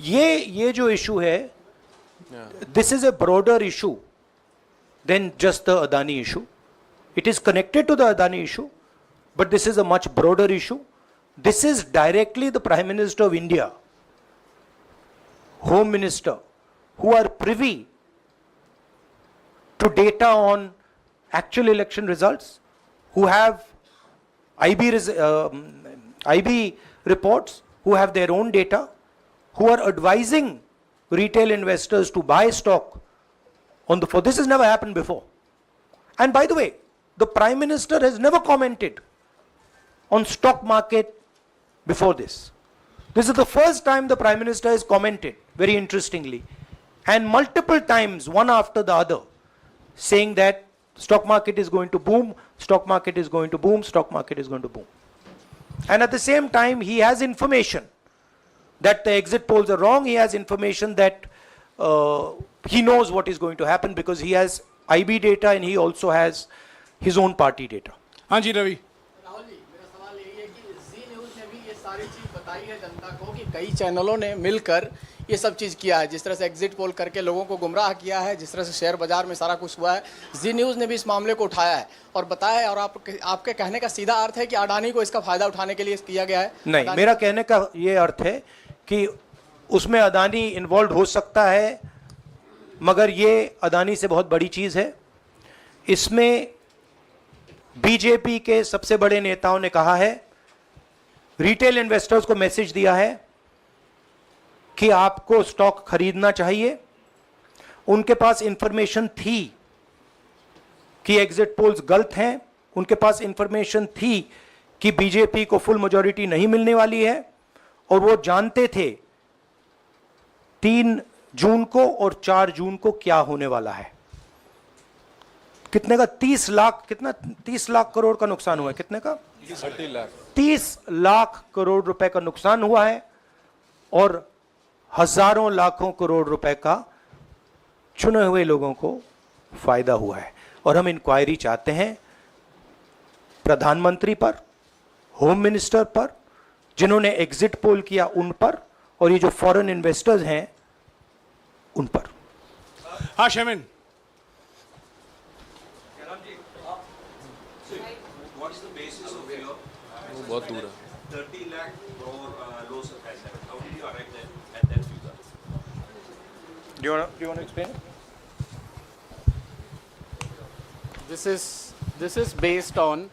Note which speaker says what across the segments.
Speaker 1: ये जो issue है, this is a broader issue than just the Adani issue. It is connected to the Adani issue, but this is a much broader issue. This is directly the Prime Minister of India, Home Minister, who are privy to data on actual election results, who have IB reports, who have their own data, who are advising retail investors to buy stock on the floor. This has never happened before. And by the way, the Prime Minister has never commented on stock market before this. This is the first time the Prime Minister has commented, very interestingly, and multiple times, one after the other, saying that stock market is going to boom, stock market is going to boom, stock market is going to boom. And at the same time, he has information that the exit polls are wrong. He has information that he knows what is going to happen because he has IB data and he also has his own party data.
Speaker 2: हाँ जी रवि।
Speaker 3: राहुल जी, मेरा सवाल यही है कि जी news ने भी ये सारी चीज़ बताई है जनता को कि कई चैनलों ने मिलकर ये सब चीज़ किया है, जिस तरह से एग्जिट पोल करके लोगों को गुमराह किया है, जिस तरह से शेयर बाजार में सारा कुछ हुआ है। जी न्यूज़ ने भी इस मामले को उठाया है और बताया है, और आपके कहने का सीधा अर्थ है कि अडानी को इसका फायदा उठाने के लिए किया गया है?
Speaker 1: नहीं, मेरा कहने का ये अर्थ है कि उसमें अडानी इन्वॉल्व हो सकता है, मगर ये अडानी से बहुत बड़ी चीज़ है। इसमें बीजेपी के सबसे बड़े नेताओं ने कहा है, रिटेल इन्वेस्टर्स को मैसेज दिया है कि आपको स्टॉक खरीदना चाहिए। उनके पास इंफॉर्मेशन थी कि एग्जिट पोल्स गलत हैं, उनके पास इंफॉर्मेशन थी कि बीजेपी को फुल मेजॉरिटी नहीं मिलने वाली है, और वो जानते थे 3 जून को और 4 जून को क्या होने वाला है। कितने का? 30 लाख, कितना 30 लाख करोड़ का नुकसान हुआ है। कितने का? 30 लाख करोड़ रुपए का नुकसान हुआ है और हजारों लाखों करोड़ रुपए का चुने हुए लोगों को फायदा हुआ है। और हम इंक्वायरी चाहते हैं प्रधानमंत्री पर, होम मिनिस्टर पर, जिन्होंने एग्जिट पोल किया उन पर, और ये जो फॉरेन इन्वेस्टर्स हैं उन पर।
Speaker 2: हाँ शेमिन।
Speaker 4: बहुत दूर है।
Speaker 5: 30 lakh crore loss of asset. How did you arrive at that figure?
Speaker 1: Do you want to explain?
Speaker 3: This is based on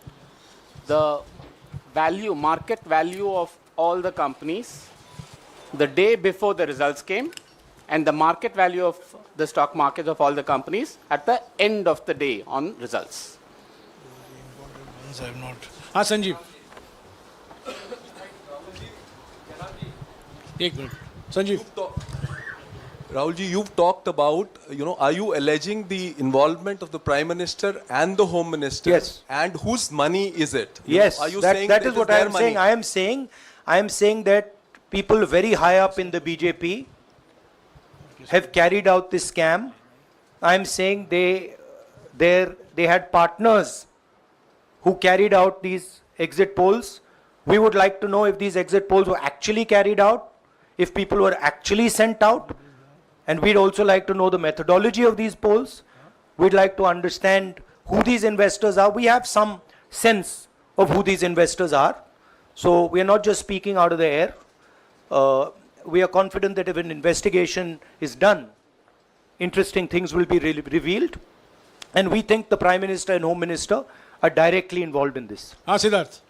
Speaker 3: the value, market value of all the companies the day before the results came, and the market value of the stock markets of all the companies at the end of the day on results.
Speaker 2: हाँ संजीव। एक minute Sanjeev.
Speaker 4: Rahul ji, you've talked about, are you alleging the involvement of the Prime Minister and the Home Minister?
Speaker 1: Yes.
Speaker 4: And whose money is it?
Speaker 1: Yes,
Speaker 4: Are you
Speaker 1: that
Speaker 4: saying
Speaker 1: that is what I
Speaker 4: their
Speaker 1: am
Speaker 4: money?
Speaker 1: saying. I am saying that people very high up in the BJP have carried out this scam. I am saying they had partners who carried out these exit polls. We would like to know if these exit polls were actually carried out, if people were actually sent out, and we'd also like to know the methodology of these polls. We'd like to understand who these investors are. We have some sense of who these investors are. So we are not just speaking out of the air. We are confident that if an investigation is done, interesting things will be revealed. And we think the Prime Minister and Home Minister are directly involved in this.
Speaker 2: हाँ सिद्धार्थ।